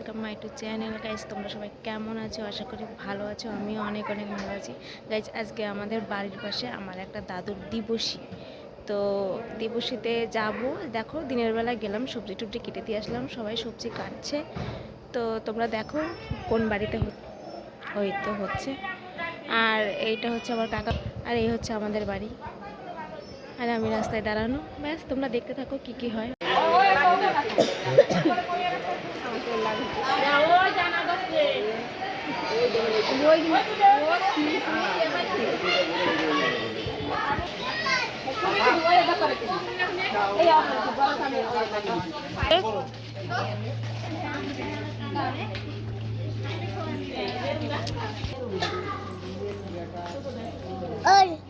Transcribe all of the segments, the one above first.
Welcome my to channel. Guys তোমরা সবাই কেমন আছো? আশা করি ভালো আছো। আমিও অনেক অনেক ভালো আছি। গাইজ আজকে আমাদের বাড়ির পাশে আমার একটা দাদুর দিবসী, তো দিবসীতে যাব। দেখো দিনের বেলা গেলাম, সবজি টবজি কেটে দিয়ে আসলাম, সবাই সবজি কাটছে। তো তোমরা দেখো কোন বাড়িতে ওই তো হচ্ছে। আর এইটা হচ্ছে আমার কাকা, আর এই হচ্ছে আমাদের বাড়ি, আর আমি রাস্তায় দাঁড়ানো। ব্যাস তোমরা দেখতে থাকো কি কি হয়।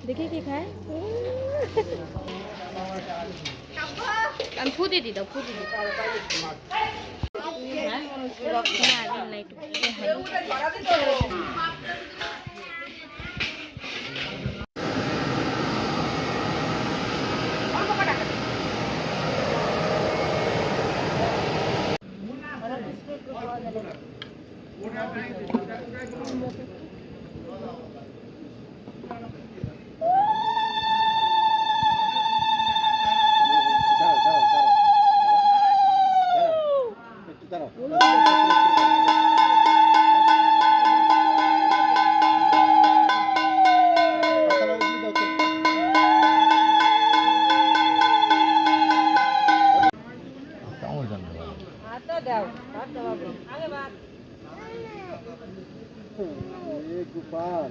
দেখি কি খায়। ফুটি দি দাও, ফুটি দি গোপাল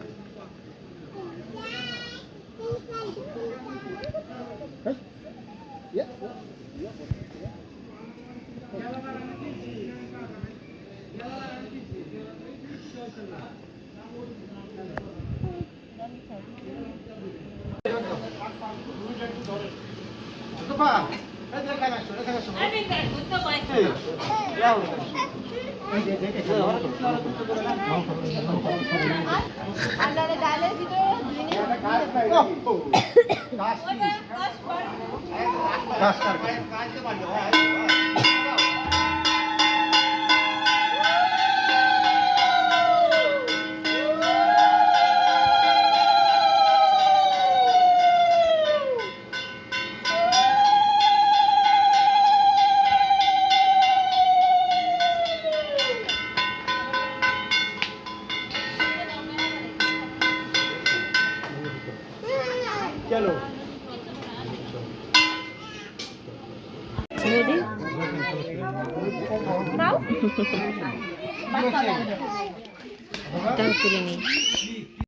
চলো তাও তুলে নিই।